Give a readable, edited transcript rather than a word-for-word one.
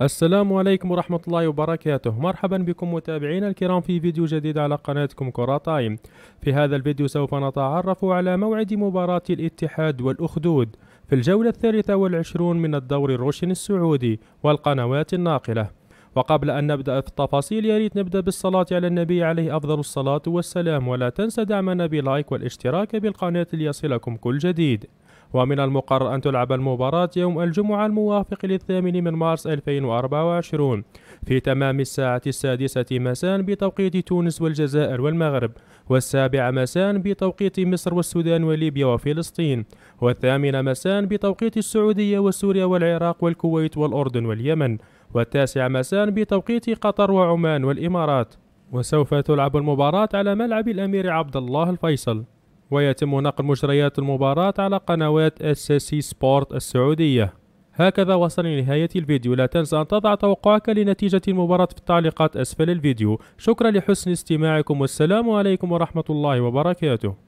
السلام عليكم ورحمة الله وبركاته. مرحبا بكم متابعينا الكرام في فيديو جديد على قناتكم كرة تايم. في هذا الفيديو سوف نتعرف على موعد مباراة الاتحاد والأخدود في الجولة 23 من الدوري الروشن السعودي والقنوات الناقلة. وقبل أن نبدأ في التفاصيل ياريت نبدأ بالصلاة على النبي عليه أفضل الصلاة والسلام، ولا تنسى دعمنا بلايك والاشتراك بالقناة ليصلكم كل جديد. ومن المقرر أن تلعب المباراة يوم الجمعة الموافق للثامن من مارس 2024 في تمام الساعة 6 مساء بتوقيت تونس والجزائر والمغرب، والسابعة مساء بتوقيت مصر والسودان وليبيا وفلسطين، والثامنة مساء بتوقيت السعودية وسوريا والعراق والكويت والأردن واليمن، والتاسعة مساء بتوقيت قطر وعمان والإمارات. وسوف تلعب المباراة على ملعب الأمير عبد الله الفيصل، ويتم نقل مجريات المباراة على قنوات SSC سبورت السعودية. هكذا وصلنا لنهاية الفيديو، لا تنسى أن تضع توقعك لنتيجة المباراة في التعليقات أسفل الفيديو. شكرا لحسن استماعكم، والسلام عليكم ورحمة الله وبركاته.